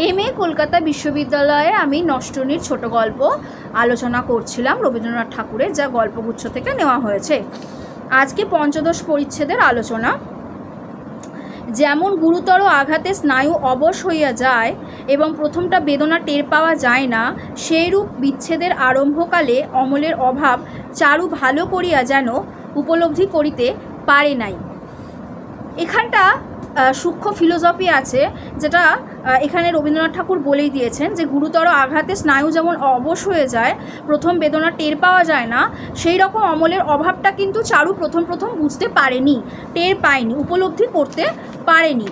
MA Kolkata বিশ্ববিদ্যালয়ে আমি নষ্টনীর ছোট গল্প আলোচনা করছিলাম রবীন্দ্রনাথ ঠাকুরের, যা গল্পগুচ্ছ থেকে নেওয়া হয়েছে। আজকে পঞ্চদশ পরিচ্ছেদের আলোচনা। যেমন গুরুতর আঘাতে স্নায়ু অবশ হইয়া যায় এবং প্রথমটা বেদনা টের পাওয়া যায় না, সেইরূপ বিচ্ছেদের আরম্ভকালে অমলের অভাব চারু ভালো করিয়া যেন উপলব্ধি করিতে পারে নাই। এখানটা সূক্ষ্ম ফিলোসফি আছে, যেটা এখানে রবীন্দ্রনাথ ঠাকুর বলেই দিয়েছেন যে গুরুতর আঘাতে স্নায়ু যেমন অবশ হয়ে যায়, প্রথম বেদনা টের পাওয়া যায় না, সেই রকম অমলের অভাবটা কিন্তু চারু প্রথম বুঝতে পারেনি, টের পায়নি, উপলব্ধি করতে পারেনি।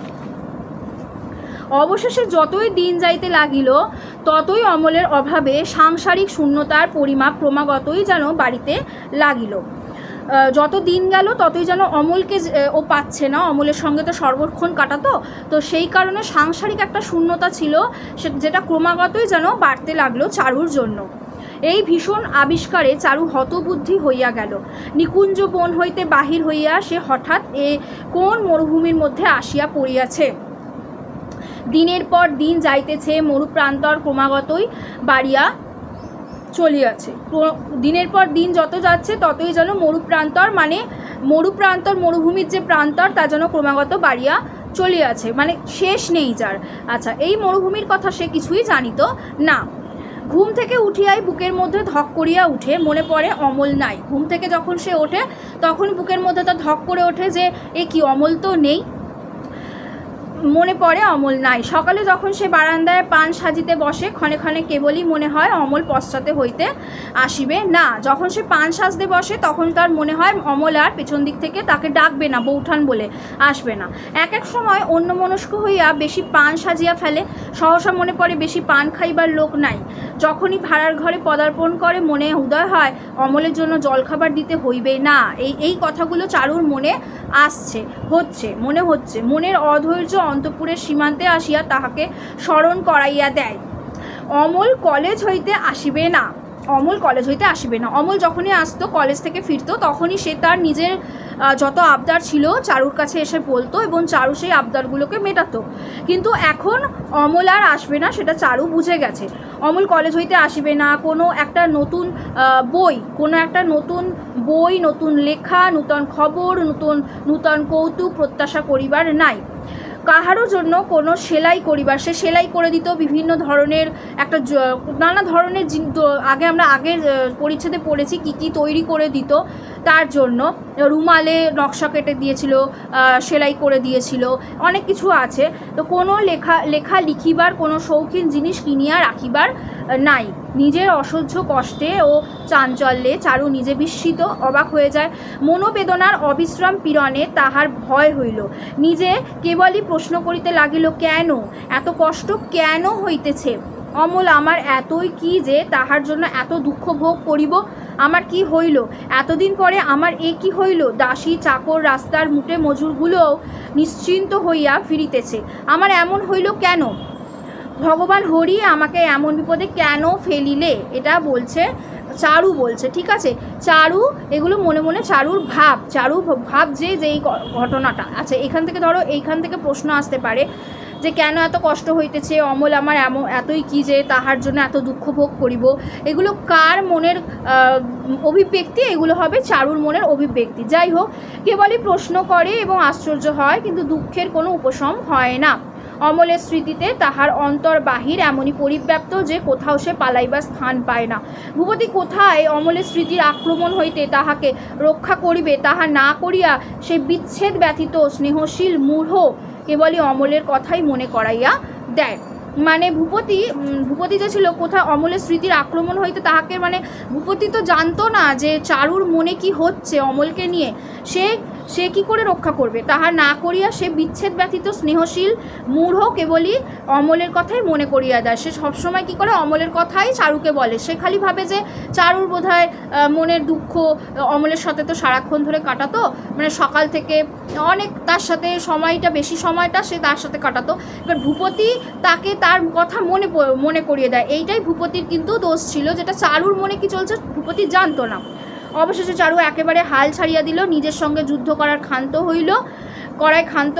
অবশেষে যতই দিন যাইতে লাগিল ততই অমলের অভাবে সাংসারিক শূন্যতার পরিমাপ ক্রমাগতই যেন বাড়িতে লাগিল। যত দিন গেল ততই যেন অমলকে ও পাচ্ছে না, অমলের সঙ্গে তো সর্বক্ষণ কাটাতো, তো সেই কারণে সাংসারিক একটা শূন্যতা ছিল যেটা ক্রমাগতই যেন বাড়তে লাগলো চারুর জন্য। এই ভীষণ আবিষ্কারে চারু হতবুদ্ধি হইয়া গেল। নিকুঞ্জ বন হইতে বাহির হইয়া সে হঠাৎ কোন মরুভূমির মধ্যে আসিয়া পড়িয়াছে। দিনের পর দিন যাইতেছে, মরুপ্রান্তর ক্রমাগতই বাড়িয়া চলিয়াছে। দিনের পর দিন যত যাচ্ছে ততই যেন মরুপ্রান্তর, মানে মরুভূমির যে প্রান্তর তা যেন ক্রমাগত বাড়িয়া চলিয়াছে, মানে শেষ নেই যার। আচ্ছা, এই মরুভূমির কথা সে কিছুই জানিত না। ঘুম থেকে উঠিয়াই বুকের মধ্যে ধক করিয়া উঠে, মনে পড়ে অমল নাই। ঘুম থেকে যখন সে ওঠে তখন বুকের মধ্যে তার ধক করে ওঠে যে এ কি, অমল তো নেই, মনে পড়ে অমল নাই। সকালে যখন সে বারান্দায় পান সাজিতে বসে, ক্ষণে ক্ষণে কেবলই মনে হয় অমল পশ্চাতে হইতে আসিবে না। যখন সে পান সাজতে বসে তখন তার মনে হয় অমল আর পেছন দিক থেকে তাকে ডাকবে না, বৌঠান বলে আসবে না। এক এক সময় অন্যমনস্ক হইয়া বেশি পান সাজিয়া ফেলে, সহসা মনে পড়ে বেশি পান খাইবার লোক নাই। যখনই ভাড়ার ঘরে পদার্পণ করে মনে উদয় হয় অমলের জন্য জলখাবার দিতে হইবে না। এই কথাগুলো চারুর মনে মনে হচ্ছে। মনের অধৈর্য অন্তঃপুরের সীমান্তে আসিয়া তাহাকে স্মরণ করাইয়া দেয় অমল কলেজ হইতে আসিবে না। অমল যখনই আসতো, কলেজ থেকে ফিরতো, তখনই সে তার নিজের যত আবদার ছিল চারুর কাছে এসে বলতো এবং চারু সেই আবদারগুলোকে মেটাতো। কিন্তু এখন অমল আর আসবে না, সেটা চারু বুঝে গেছে। অমল কলেজ হইতে আসিবে না, কোনো একটা নতুন বই, নতুন লেখা, নূতন খবর, নূতন কৌতুক প্রত্যাশা করিবার নাই। কাহারও জন্য কোনো সেলাই করিবার, সে সেলাই করে দিত বিভিন্ন ধরনের, নানা ধরনের আগের পরিচ্ছেদে পড়েছি কি তৈরি করে দিত তার জন্য। রুমালে নকশা কেটে দিয়েছিল, সেলাই করে দিয়েছিল, অনেক কিছু আছে। তো কোনো লিখিবার কোনো শৌখিন জিনিস কিনিয়া রাখিবার নাই। নিজের অসহ্য কষ্টে ও চাঞ্চল্যে চারু নিজে বিস্মিত, অবাক হয়ে যায়। মনোবেদনার অবিশ্রাম পীড়নে তাহার ভয় হইল। নিজে কেবলই প্রশ্ন করিতে লাগিল, কেন এত কষ্ট, কেন হইতেছে? অমল আমার এতই কি যে তাহার জন্য এত দুঃখ ভোগ করিব? আমার কি হইল? এতদিন পরে আমার কি হইল? দাসী চাকর, রাস্তার মুটে মজুরগুলোও নিশ্চিন্ত হইয়া ফিরিতেছে, আমার এমন হইল কেন? ভগবান হরি আমাকে এমন বিপদে কেন ফেলিলে? এটা চারু বলছে, ঠিক আছে? চারু এগুলো মনে মনে চারু ভাবছে যে এই ঘটনাটা। আচ্ছা, এইখান থেকে প্রশ্ন আসতে পারে যে কেন এত কষ্ট হইতেছে, অমল আমার এতই কি যে তাহার জন্য এত দুঃখ ভোগ করিব? এগুলো কার মনের অভিব্যক্তি? এগুলো হবে চারুর মনের অভিব্যক্তি। যাই হোক, কেবলই প্রশ্ন করে এবং আশ্চর্য হয়, কিন্তু দুঃখের কোনো উপশম হয় না। অমলের স্মৃতিতে তাহার অন্তর বাহির এমনই পরিব্যাপ্ত যে কোথাও সে পালাইবার স্থান পায় না। ভূপতি কোথায় অমলের স্মৃতির আক্রমণ হইতে তাহাকে রক্ষা করিবে, তাহা না করিয়া সে বিচ্ছেদ ব্যতীত স্নেহশীল মূঢ় কেবলই অমলের কথাই মনে করাইয়া দেয়। মানে ভূপতি যে ছিল, কোথায় অমলের স্মৃতির আক্রমণ হইতে তাহাকে, মানে ভূপতি তো জানতো না যে চারুর মনে কি হচ্ছে অমলকে নিয়ে। সে কি করে রক্ষা করবে? তাহা না করিয়া সে বিচ্ছেদ ব্যতীত স্নেহশীল মূঢ় কেবলই অমলের কথাই মনে করিয়া দেয়। সে সবসময় কি করে অমলের কথাই চারুকে বলে। সে খালি ভাবে যে চারুর বোধহয় মনের দুঃখ, অমলের সাথে তো সারাক্ষণ ধরে কাটাতো, মানে সকাল থেকে অনেক তার সাথে বেশি সময়টা সে তার সাথে কাটাতো। এবার ভূপতি তাকে তার কথা মনে করিয়ে দেয়। এইটাই ভূপতির কিন্তু দোষ ছিল, যেটা চারুর মনে কি চলছে ভূপতি জানতো না। অবশেষে চারু একেবারে হাল ছাড়িয়া দিল, নিজের সঙ্গে যুদ্ধ করার ক্ষান্ত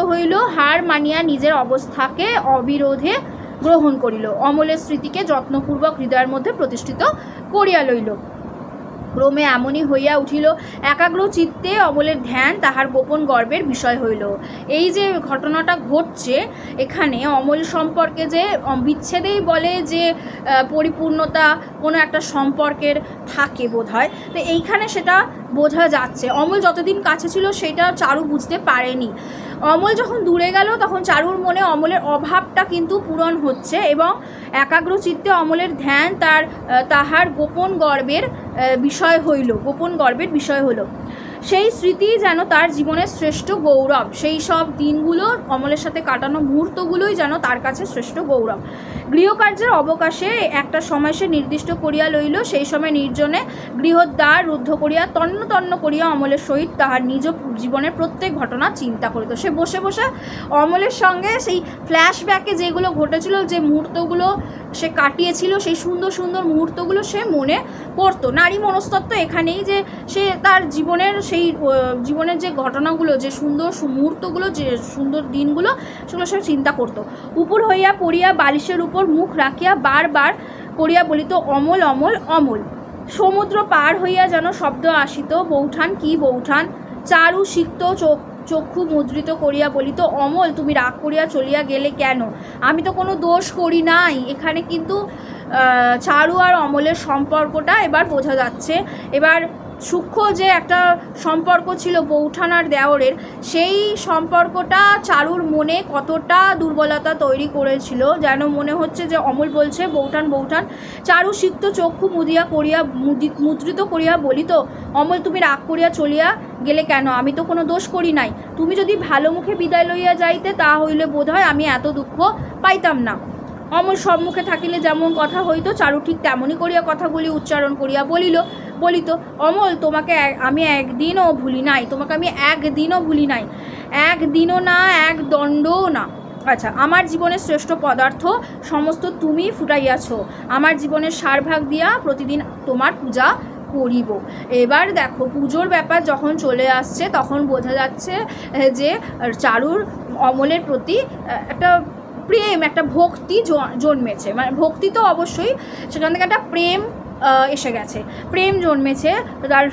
হইল, হার মানিয়া নিজের অবস্থাকে অবিরোধে গ্রহণ করিল, অমলের স্মৃতিকে যত্নপূর্বক হৃদয়ের মধ্যে প্রতিষ্ঠিত করিয়া লইল। ক্রমে এমনই হইয়া উঠিল, একাগ্র চিত্তে অমলের ধ্যান তাহার গোপন গর্বের বিষয় হইল। এই যে ঘটনাটা ঘটছে এখানে অমল সম্পর্কে, যে বিচ্ছেদেই বলে যে পরিপূর্ণতা কোনো একটা সম্পর্কের থাকে বোধ হয়, তো এইখানে সেটা বোঝা যাচ্ছে। অমল যতদিন কাছে ছিল সেটা চারু বুঝতে পারেনি। অমল যখন দূরে গেল তখন চারুর মনে অমলের অভাবটা কিন্তু পূরণ হচ্ছে, এবং একাগ্র চিত্তে অমলের ধ্যান তাহার গোপন গর্বের বিষয় হইল। সেই স্মৃতি যেন তার জীবনের শ্রেষ্ঠ গৌরব। সেই সব দিনগুলো, অমলের সাথে কাটানো মুহূর্তগুলোই যেন তার কাছে শ্রেষ্ঠ গৌরব। গৃহকার্যের অবকাশে একটা সময় সে নির্দিষ্ট করিয়া লইল। সেই সময় নির্জনে গৃহদ্বার রুদ্ধ করিয়া তন্ন তন্ন করিয়া অমলের সহিত তাহার নিজ জীবনের প্রত্যেক ঘটনা চিন্তা করিত। সে বসে বসে অমলের সঙ্গে সেই ফ্ল্যাশব্যাকে যেগুলো ঘটেছিল, যে মুহূর্তগুলো সে কাটিয়েছিল, সেই সুন্দর সুন্দর মুহূর্তগুলো সে মনে করতো। নারী মনস্তত্ত্ব এখানেই, যে সে তার জীবনের যে ঘটনাগুলো, যে সুন্দর মুহূর্তগুলো, যে সুন্দর দিনগুলো, সেগুলো সে চিন্তা করতো। উপর হইয়া পড়িয়া বালিশের উপর মুখ রাখিয়া বারবার করিয়া বলিত, অমল অমল অমল। সমুদ্র পার হইয়া যেন শব্দ আসিত, বৌঠান কি বৌঠান। চারু সিক্ত চক্ষু মুদ্রিত করিয়া বলিত, অমল তুমি রাগ করিয়া চলিয়া গেলে কেন? আমি তো কোনো দোষ করি নাই। এখানে কিন্তু চারু আর অমলের সম্পর্কটা এবার বোঝা যাচ্ছে। এবার সূক্ষ্ম যে একটা সম্পর্ক ছিল বৌঠান আর দেওরের, সেই সম্পর্কটা চারুর মনে কতটা দুর্বলতা তৈরি করেছিল, যেন মনে হচ্ছে যে অমল বলছে বৌঠান বৌঠান। চারু সিক্ত চক্ষু মুদ্রিত করিয়া বলিত, অমল তুমি রাগ করিয়া চলিয়া গেলে কেন? আমি তো কোনো দোষ করি নাই। তুমি যদি ভালো মুখে বিদায় লইয়া যাইতে, তা হইলে বোধ হয় আমি এত দুঃখ পাইতাম না। অমল সম্মুখে থাকিলে যেমন কথা হইত, চারু ঠিক তেমনই করিয়া কথাগুলি উচ্চারণ করিয়া বলিত, অমল তোমাকে আমি একদিনও ভুলি নাই, তোমাকে আমি একদিনও ভুলি নাই, একদিনও না, এক দণ্ডও না। আচ্ছা, আমার জীবনের শ্রেষ্ঠ পদার্থ সমস্ত তুমি ফুটাইয়াছ, আমার জীবনের সারভাগ দিয়া প্রতিদিন তোমার পূজা করিব। এবার দেখো, পুজোর ব্যাপার যখন চলে আসছে তখন বোঝা যাচ্ছে যে চারুর অমলের প্রতি একটা প্রেম, একটা ভক্তি জন্মেছে। মানে ভক্তি তো অবশ্যই, সেখান থেকে একটা প্রেম এসে গেছে, প্রেম জন্মেছে তার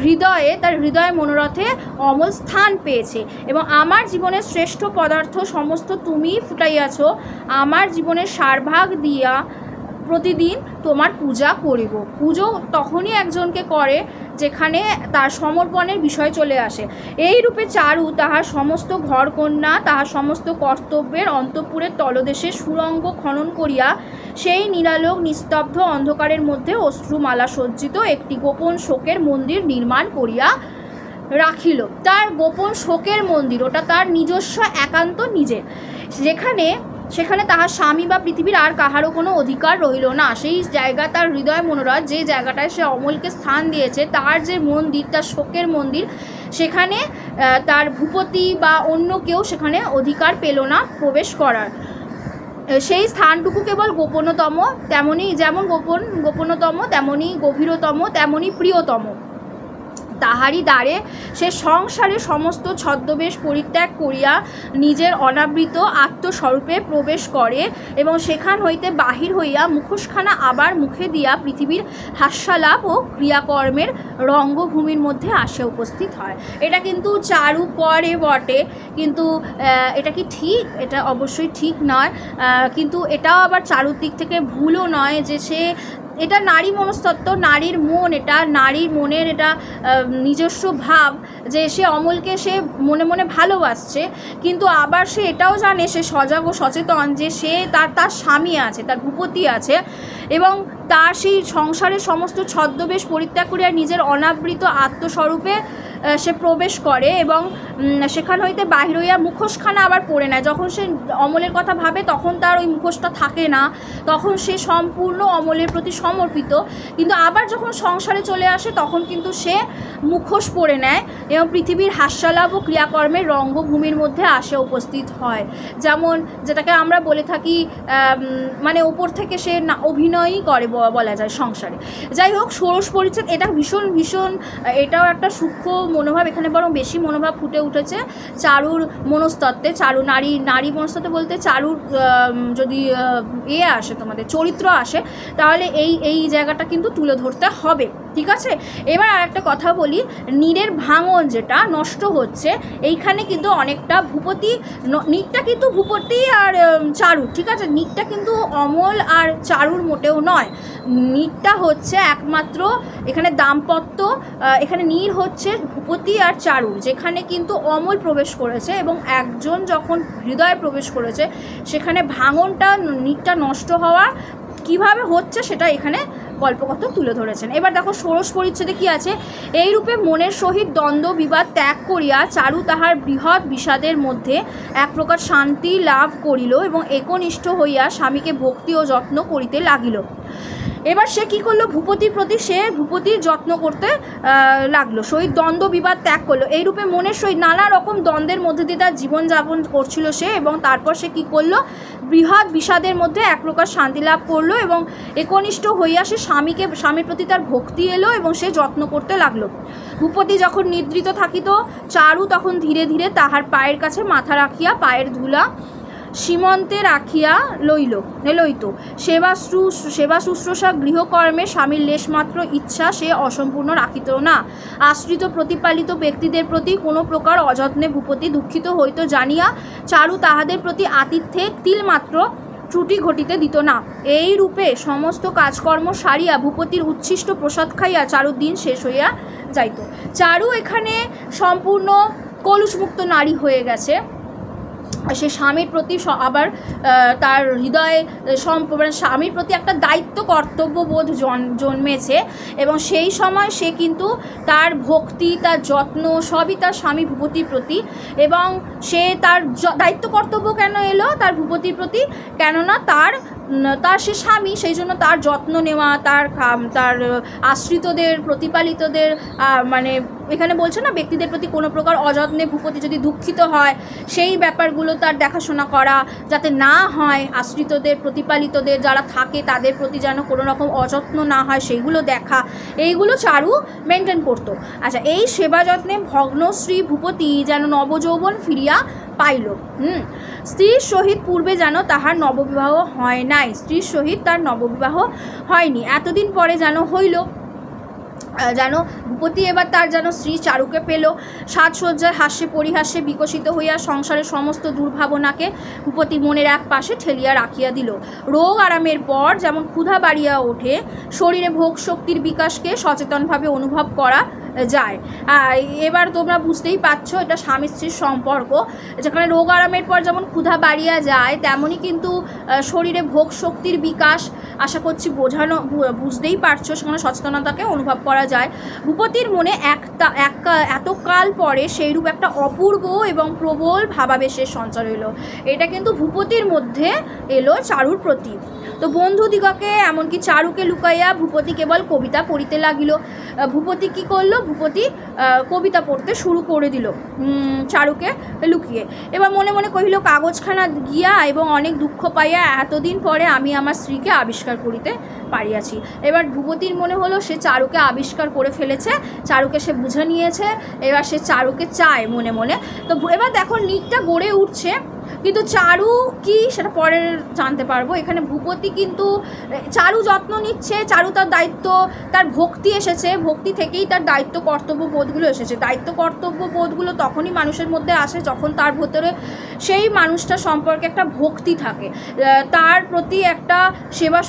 হৃদয়ে মনোরথে অমল স্থান পেয়েছে। এবং আমার জীবনের শ্রেষ্ঠ পদার্থ সমস্ত তুমি ফুটাইয়াছ, আমার জীবনের সারভাগ দিয়া প্রতিদিন তোমার পূজা করিব। পুজো তখনই একজনকে করে যেখানে তার সমর্পণের বিষয় চলে আসে। এই রূপে চারু তাহার সমস্ত ঘরকন্যা, তাহার সমস্ত কর্তব্যের অন্তঃপুরের তলদেশে সুরঙ্গ খনন করিয়া সেই নিরালোক নিস্তব্ধ অন্ধকারের মধ্যে অশ্রুমালা সজ্জিত একটি গোপন শোকের মন্দির নির্মাণ করিয়া রাখিল। তার গোপন শোকের মন্দির, ওটা তার নিজস্ব একান্ত নিজের, সেখানে তাহার স্বামী বা পৃথিবীর আর কাহারও কোনো অধিকার রইল না। সেই জায়গা, তার হৃদয় মনোরথ যে জায়গাটায় সে অমলকে স্থান দিয়েছে, তার যে মন্দির, তার শোকের মন্দির, সেখানে তার ভূপতি বা অন্য কেউ সেখানে অধিকার পেল না প্রবেশ করার। সেই স্থানটুকু কেবল গোপনতম, যেমন গোপনতম তেমনই গভীরতম, তেমনই প্রিয়তম। তাহারই দ্বারে সে সংসারে সমস্ত ছদ্মবেশ পরিত্যাগ করিয়া নিজের অনাবৃত আত্মস্বরূপে প্রবেশ করে, এবং সেখান হইতে বাহির হইয়া মুখোশখানা আবার মুখে দিয়া পৃথিবীর হাস্যালাপ ও ক্রিয়াকর্মের রঙ্গভূমির মধ্যে আসে উপস্থিত হয়। এটা কিন্তু চারু করে বটে, কিন্তু এটা কি ঠিক? এটা অবশ্যই ঠিক নয়, কিন্তু এটাও আবার চারুর দিক থেকে ভুলও নয় যে এটা নারী মনস্তত্ত্ব, নারীর মন, এটা নারীর মনের এটা নিজস্ব ভাব যে সে অমলকে সে মনে মনে ভালোবাসছে, কিন্তু আবার সে এটাও জানে, সে সজাগ ও সচেতন যে সে তার স্বামী আছে, তার ভূপতি আছে, এবং তার সেই সংসারের সমস্ত ছদ্মবেশ পরিত্যাগ করিয়া নিজের অনাবৃত আত্মস্বরূপে সে প্রবেশ করে, এবং সেখান হইতে বাহির হইয়া মুখোশখানা আবার পরে নেয়। যখন সে অমলের কথা ভাবে তখন তার ওই মুখোশটা থাকে না, তখন সে সম্পূর্ণ অমলের প্রতি সমর্পিত, কিন্তু আবার যখন সংসারে চলে আসে তখন কিন্তু সে মুখোশ পরে নেয় এবং পৃথিবীর হাস্যালাপ ও ক্রিয়াকর্মের রঙ্গভূমির মধ্যে আসে উপস্থিত হয়। যেমন যেটাকে আমরা বলে থাকি, মানে ওপর থেকে সে অভিনয়ই করে বলা যায় সংসারে। যাই হোক, ষোড়শ পরিচ্ছেদ এটা ভীষণ ভীষণ, এটাও একটা সূক্ষ্ম মনোভাব, এখানে বরং বেশি মনোভাব ফুটে উঠেছে চারুর মনস্তত্ত্বে। চারু নারী মনস্তত্ত্বে বলতে চারুর যদি আসে, তোমাদের চরিত্র আসে, তাহলে এই জায়গাটা কিন্তু তুলে ধরতে হবে, ঠিক আছে। এবার আর একটা কথা বলি, নীরের ভাঙন যেটা নষ্ট হচ্ছে, এইখানে কিন্তু অনেকটা ভূপতি, নীরটা কিন্তু ভূপতি আর চারুর, ঠিক আছে। নীরটা কিন্তু অমল আর চারুর মোটেও নয়। নীরটা হচ্ছে একমাত্র এখানে দাম্পত্য, এখানে নীর হচ্ছে ভূপতি আর চারুর, যেখানে কিন্তু অমল প্রবেশ করেছে এবং একজন যখন হৃদয়ে প্রবেশ করেছে, সেখানে ভাঙনটা, নীরটা নষ্ট হওয়া কিভাবে হচ্ছে সেটা এখানে গল্পকথ তুলে ধরেছেন। এবার দেখো ষোড়শ পরিচ্ছেদে কি আছে, এই রূপে মনের সহিত দ্বন্দ্ব বিবাদ ত্যাগ করিয়া চারু তাহার বৃহৎ বিষাদের মধ্যে এক প্রকার শান্তি লাভ করিল এবং একনিষ্ঠ হইয়া স্বামীকে ভক্তি ও যত্ন করিতে লাগিল। এবার সে কী করলো, ভূপতির প্রতি সে ভূপতির যত্ন করতে লাগলো, সহিত দ্বন্দ্ব বিবাদ ত্যাগ করলো। এইরূপে মনের সহিত নানা রকম দ্বন্দ্বের মধ্যে দিয়ে তার জীবনযাপন করছিল সে, এবং তারপর সে কী করলো, বৃহৎ বিষাদের মধ্যে এক প্রকার শান্তি লাভ করলো এবং একনিষ্ঠ হইয়া সে স্বামীর প্রতি তার ভক্তি এলো এবং সে যত্ন করতে লাগলো। ভূপতি যখন নিদ্রিত থাকিত, চারু তখন ধীরে ধীরে তাহার পায়ের কাছে মাথা রাখিয়া পায়ের ধুলা সীমন্তে রাখিয়া লইত। সেবা শুশ্রূষা গৃহকর্মে স্বামীর লেশমাত্র ইচ্ছা সে অসম্পূর্ণ রাখিত না। আশ্রিত প্রতিপালিত ব্যক্তিদের প্রতি কোনো প্রকার অযত্নে ভূপতি দুঃখিত হইত জানিয়া চারু তাহাদের প্রতি আতিথ্যে তিলমাত্র ত্রুটি ঘটিতে দিত না। এই রূপে সমস্ত কাজকর্ম সারিয়া ভূপতির উচ্ছিষ্ট প্রসাদ খাইয়া চারুর দিন শেষ হইয়া যাইত। চারু এখানে সম্পূর্ণ কলুষমুক্ত নারী হয়ে গেছে। সে স্বামীর প্রতি আবার তার হৃদয়ে মানে স্বামীর প্রতি একটা দায়িত্ব কর্তব্যবোধ জন্মেছে, এবং সেই সময় সে কিন্তু তার ভক্তি, তার যত্ন সবই তার স্বামী ভূপতির প্রতি। এবং সে তার দায়িত্ব কর্তব্য কেন এলো তার ভূপতির প্রতি, কেননা তার সে স্বামী, সেই জন্য তার যত্ন নেওয়া, তার আশ্রিতদের, প্রতিপালিতদের, মানে এখানে বলছে না ব্যক্তিদের প্রতি কোনো প্রকার অযত্নে ভূপতি যদি দুঃখিত হয়, সেই ব্যাপারগুলো তার দেখাশোনা করা যাতে না হয়, আশ্রিতদের, প্রতিপালিতদের যারা থাকে তাদের প্রতি যেন কোনো রকম অযত্ন না হয় সেইগুলো দেখা, এইগুলো চারু মেনটেন করতো। আচ্ছা, এই সেবা যত্নে ভগ্নশ্রী ভূপতি যেন নবযৌবন ফিরিয়া পাইল। স্ত্রীর সহিত পূর্বে যেন তাহার নববিবাহ হয় নাই, স্ত্রীর সহিত তার নববিবাহ হয়নি, এতদিন পরে যেন হইল। যেন ভূপতি এবার তার যেন স্ত্রী চারুকে পেল। সাজসজ্জার হাস্যে পরিহাস্যে বিকশিত হইয়া সংসারের সমস্ত দুর্ভাবনাকে ভূপতি মনের এক পাশে ঠেলিয়া রাখিয়া দিল। রোগ আরামের পর যেমন ক্ষুধা বাড়িয়া ওঠে, শরীরে ভোগ শক্তির বিকাশকে সচেতনভাবে অনুভব করা যায়। এবার তোমরা বুঝতেই পারছো এটা স্বামী স্ত্রীর সম্পর্ক, যেখানে রোগ আরামের পর যেমন ক্ষুধা বাড়িয়া যায়, তেমনই কিন্তু শরীরে ভোগ শক্তির বিকাশ, আশা করছি বুঝতেই পারছো, সেখানে সচেতনতাকে অনুভব করা যায়। ভূপতির মনে এতকাল পরে সেইরূপ একটা অপূর্ব এবং প্রবল ভাবাবেশের সঞ্চার হইল। এটা কিন্তু ভূপতির মধ্যে এলো চারুর প্রতি। তো বন্ধুদিগকে এমনকি চারুকে লুকাইয়া ভূপতি কেবল কবিতা পড়িতে লাগিল। ভূপতি কী করলো, ভূপতি কবিতা পড়তে শুরু করে দিল চারুকে লুকিয়ে। এবার মনে মনে কহিল, কাগজখানা গিয়া এবং অনেক দুঃখ পাইয়া এতদিন পরে আমি আমার স্ত্রীকে আবিষ্কার করিতে পারিয়াছি। এবার ভূপতির মনে হলো সে চারুকে আবিষ্কার করে ফেলেছে, চারুকে সে বুঝে নিয়েছে, এবার সে চারুকে চায় মনে মনে। তো এবার দেখো নীরটা গড়ে উঠছে, কিন্তু চারু কি সেটা পরে জানতে পারবো। এখানে ভূপতি কিন্তু চারু যত্ন নিচ্ছে, চারু তার দায়িত্ব, তার ভক্তি এসেছে, ভক্তি থেকেই তার দায়িত্ব কর্তব্য বোধগুলো এসেছে। দায়িত্ব কর্তব্য বোধগুলো তখনই মানুষের মধ্যে আসে যখন তার ভেতরে সেই মানুষটা সম্পর্কে একটা ভক্তি থাকে, তার প্রতি একটা সেবা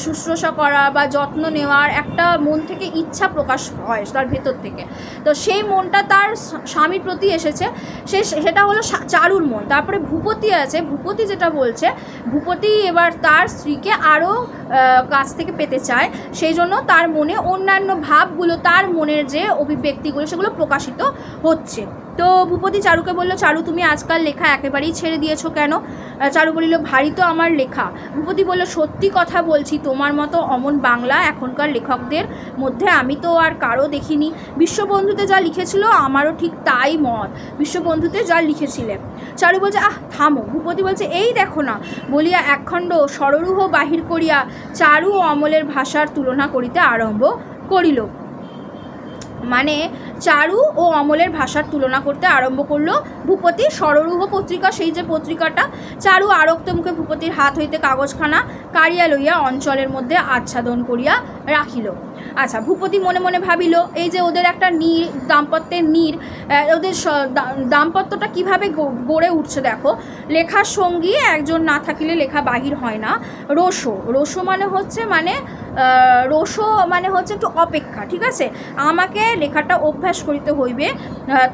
শুশ্রূষা করা বা যত্ন নেওয়ার একটা মন থেকে ইচ্ছা প্রকাশ হয় তার ভেতর থেকে। তো সেই মনটা তার স্বামীর প্রতি এসেছে, সেটা হলো চারুর মন। তারপরে ভূপতি আছে, ভূপতি যেটা বলছে, ভূপতি এবার তার স্ত্রীকে আরও কাছ থেকে পেতে চায়, সেই জন্য তার মনে অন্যান্য ভাবগুলো, তার মনের যে অভিব্যক্তিগুলো সেগুলো প্রকাশিত হচ্ছে। তো ভূপতি চারুকে বলল, চারু তুমি আজকাল লেখা একেবারেই ছেড়ে দিয়েছো কেন? চারু বলিল, ভারী তো আমার লেখা। ভূপতি বলল, সত্যি কথা বলছি, তোমার মতো অমন বাংলা এখনকার লেখকদের মধ্যে আমি তো আর কারো দেখিনি। বিশ্ববন্ধুতে যা লিখেছিল আমারও ঠিক তাই মত, বিশ্ববন্ধুতে যা লিখেছিলে। চারু বলছে, আহ থামো। ভূপতি বলছে, এই দেখো না, বলিয়া একখণ্ড সররূহ বাহির করিয়া চারু ও অমলের ভাষার তুলনা করিতে আরম্ভ করিল। মানে চারু ও অমলের ভাষার তুলনা করতে আরম্ভ করলো ভূপতি। সররূহ পত্রিকা, সেই যে পত্রিকাটা, চারু আরক্ত মুখে ভূপতির হাত হইতে কাগজখানা কাড়িয়া লইয়া অঞ্চলের মধ্যে আচ্ছাদন করিয়া রাখিল। আচ্ছা, ভূপতি মনে মনে ভাবিল, এই যে ওদের একটা দাম্পত্যের ওদের দাম্পত্যটা কীভাবে গড়ে উঠছে দেখো। লেখার সঙ্গী একজন না থাকিলে লেখা বাহির হয় না। রোষো মানে হচ্ছে একটু অপেক্ষা, ঠিক আছে। আমাকে লেখাটা অভ্যাস করিতে হইবে,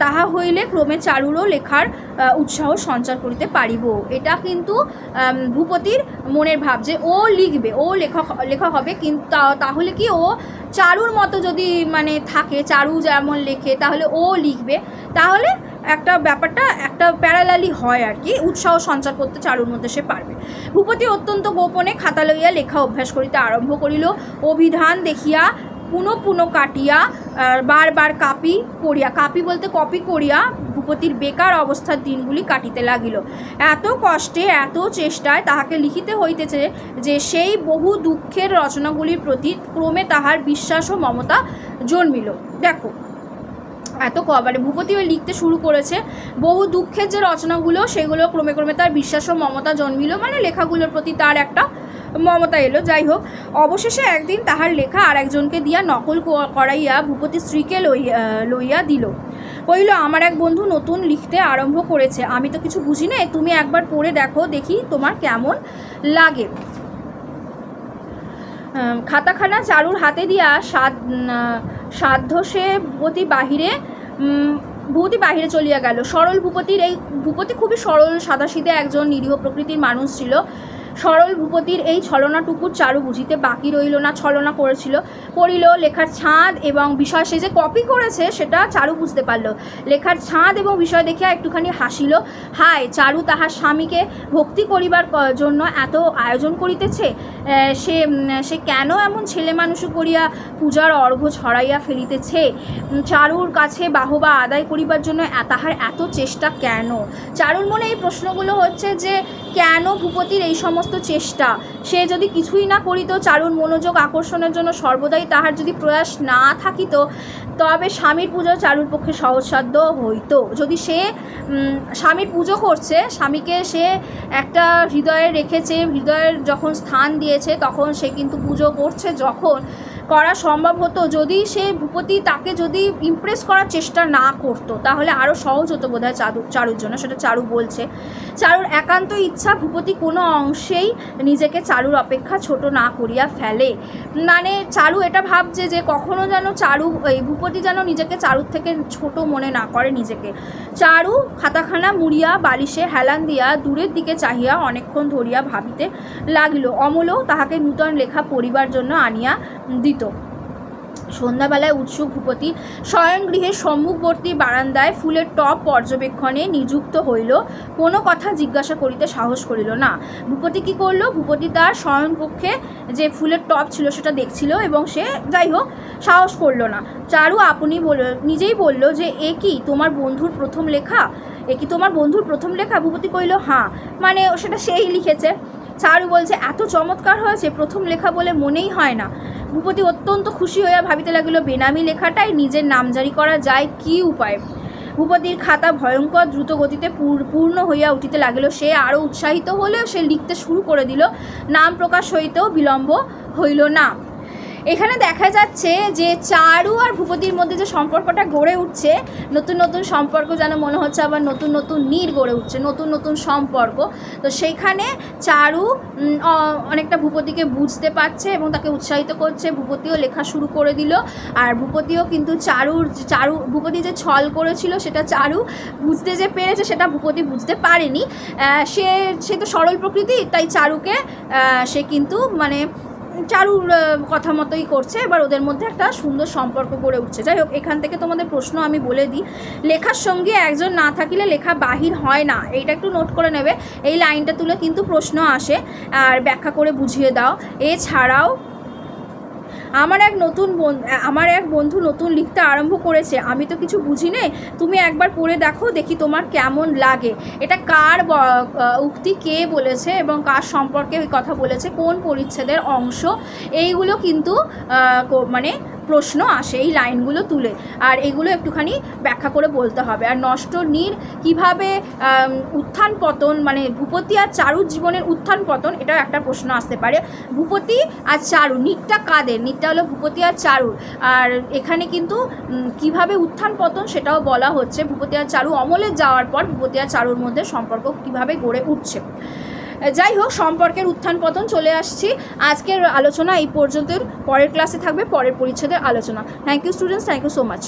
তাহা হইলে ক্রমে চারুরও লেখার উৎসাহ সঞ্চার করিতে পারিব। এটা কিন্তু ভূপতির মনের ভাব যে ও লিখবে, ও লেখা হবে, কিন্তু তাহলে কি ও চারুর মতো যদি থাকে, চারু যেমন লেখে তাহলে ও লিখবে, তাহলে ব্যাপারটা একটা প্যারালালি হয় আর কি, উৎসাহ সঞ্চার করতে চারুর মধ্যে সে পারবে। ভূপতি অত্যন্ত গোপনে খাতা লইয়া লেখা অভ্যাস করিতে আরম্ভ করিল। অভিধান দেখিয়া পুনঃ কাটিয়া বারবার কপি করিয়া ভূপতির বেকার অবস্থার দিনগুলি কাটিতে লাগিল। এত কষ্টে এত চেষ্টায় তাহাকে লিখিতে হইতেছে যে সেই বহু দুঃখের রচনাগুলির প্রতি ক্রমে তাহার বিশ্বাস ও মমতা জন্মিল। দেখো, ভূপতি ওই লিখতে শুরু করেছে, বহু দুঃখের যে রচনাগুলো সেগুলো ক্রমে ক্রমে তার বিশ্বাস ও মমতা জন্মিল, লেখাগুলোর প্রতি তার একটা মমতা এলো। যাই হোক, অবশেষে একদিন তাহার লেখা আর একজনকে দিয়া নকল করাইয়া ভূপতি স্ত্রীকে লইয়া দিল। কইল, আমার এক বন্ধু নতুন লিখতে আরম্ভ করেছে, আমি তো কিছু বুঝি না, তুমি একবার পড়ে দেখো, দেখি তোমার কেমন লাগে। খাতাখানা চারুর হাতে দিয়া সাধ্য সে ভূপতি বাহিরে চলিয়া গেল। ভূপতি খুবই সরল সাদাসিধে একজন নিরীহ প্রকৃতির মানুষ ছিল। সরল ভূপতির এই ছলনাটুকু চারু বুঝিতে বাকি রইল না। ছলনা করিল লেখার ছাঁদ এবং বিষয়, সে যে কপি করেছে সেটা চারু বুঝতে পারল। লেখার ছাঁদ এবং বিষয় দেখিয়া একটুখানি হাসিল। হায়, চারু তাহার স্বামীকে ভক্তি করিবার জন্য এত আয়োজন করিতেছে, সে কেন এমন ছেলে মানুষ করিয়া পূজার অর্ঘ্য ছড়াইয়া ফেলিতেছে? চারুর কাছে বাহবা আদায় করিবার জন্য তাহার এত চেষ্টা কেন? চারুর মনে এই প্রশ্নগুলো হচ্ছে যে কেন ভূপতির এই সমস্ত চেষ্টা? সে যদি কিছুই না করিত, চারুর মনোযোগ আকর্ষণের জন্য সর্বদাই তাহার যদি প্রয়াস না থাকিত, তবে স্বামীর পুজো চারুর পক্ষে সহজসাধ্য হইত। যদি সে স্বামীর পুজো করছে, স্বামীকে সে একটা হৃদয়ে রেখেছে, হৃদয়ের যখন স্থান দিয়েছে, তখন সে কিন্তু পুজো করছে, যখন করা সম্ভব হতো, যদি সে ভূপতি তাকে যদি ইমপ্রেস করার চেষ্টা না করতো, তাহলে আরও সহজ হতো বোধহয় চারুর জন্য। সেটা চারু বলছে। চারুর একান্ত ইচ্ছা ভূপতি কোনো অংশেই নিজেকে চারুর অপেক্ষা ছোট না করিয়া ফেলে। চারু এটা ভাবছে যে কখনো যেন ভূপতি যেন নিজেকে চারুর থেকে ছোট মনে না করে নিজেকে। চারু খাতাখানা মুড়িয়া বালিশে হেলান দিয়া দূরের দিকে চাহিয়া অনেকক্ষণ ধরিয়া ভাবিতে লাগিল। অমলও তাহাকে নূতন লেখা পড়িবার জন্য আনিয়া দিত। সন্ধ্যাবেলায় উৎসুক ভূপতি শয়নগৃহের সম্মুখবর্তী বারান্দায় ফুলের টব পর্যবেক্ষণে নিযুক্ত হইল। কোনো কথা জিজ্ঞাসা করিতে সাহস করিল না। ভূপতি কী করলো? ভূপতি তার শয়নকক্ষে যে ফুলের টব ছিল সেটা দেখছিল, এবং সে যাই হোক সাহস করলো না। চারু নিজেই বলল যে এ কি তোমার বন্ধুর প্রথম লেখা? ভূপতি কইল হ্যাঁ, সেটা সেই লিখেছে। চারু বলছে এত চমৎকার হয়েছে, প্রথম লেখা বলে মনেই হয় না। ভূপতি অত্যন্ত খুশি হইয়া ভাবিতে লাগিল, বেনামি লেখাটাই নিজের নামজারি করা যায় কি উপায়। ভূপতির খাতা ভয়ঙ্কর দ্রুত গতিতে পূর্ণ হইয়া উঠিতে লাগিল। সে আরও উৎসাহিত হলেও সে লিখতে শুরু করে দিল। নাম প্রকাশ হইতেও বিলম্ব হইল না। এখানে দেখা যাচ্ছে যে চারু আর ভূপতির মধ্যে যে সম্পর্কটা গড়ে উঠছে, নতুন নতুন সম্পর্ক, যেন মনে হচ্ছে আবার নতুন নতুন নীড় গড়ে উঠছে, নতুন নতুন সম্পর্ক। তো সেইখানে চারু অনেকটা ভূপতিকে বুঝতে পারছে এবং তাকে উৎসাহিত করছে। ভূপতিও লেখা শুরু করে দিল। আর ভূপতিও কিন্তু ভূপতি যে ছল করেছিল সেটা চারু বুঝতে যে পেরেছে, সেটা ভূপতি বুঝতে পারেনি। সে তো সরল প্রকৃতি, তাই চারুকে সে কিন্তু চারুর কথা মতোই করছে। এবার ওদের মধ্যে একটা সুন্দর সম্পর্ক গড়ে উঠছে। যাই হোক, এখান থেকে তোমাদের প্রশ্ন আমি বলে দিই। লেখার সঙ্গে একজন না থাকিলে লেখা বাহির হয় না, এইটা একটু নোট করে নেবে। এই লাইনটা তুলে কিন্তু প্রশ্ন আসে, আর ব্যাখ্যা করে বুঝিয়ে দাও। এছাড়াও আমার এক বন্ধু নতুন লিখতে আরম্ভ করেছে, আমি তো কিছু বুঝি নে, তুমি একবার পড়ে দেখো, দেখি তোমার কেমন লাগে। এটা কার উক্তি, কে বলেছে এবং কার সম্পর্কে কথা বলেছে, কোন পরিচ্ছেদের অংশ, এইগুলো কিন্তু মানে প্রশ্ন আসে এই লাইনগুলো তুলে, আর এগুলো একটুখানি ব্যাখ্যা করে বলতে হবে। আর নষ্ট নীর কীভাবে উত্থান পতন, মানে ভূপতি আর চারুর জীবনের উত্থান পতন, এটাও একটা প্রশ্ন আসতে পারে। ভূপতি আর চারু, নীরটা কাদের? নীরটা হলো ভূপতি আর চারুর। আর এখানে কিন্তু কিভাবে উত্থান পতন সেটাও বলা হচ্ছে। ভূপতি আর চারু অমলে যাওয়ার পর ভূপতি আর চারুর মধ্যে সম্পর্ক কিভাবে গড়ে উঠছে। যাই হোক, সম্পর্কের উত্থান পতন চলে আসছি। আজকের আলোচনা এই পর্যন্ত, পরের ক্লাসে থাকবে পরের পরিচ্ছেদের আলোচনা। Thank you students, thank you so much.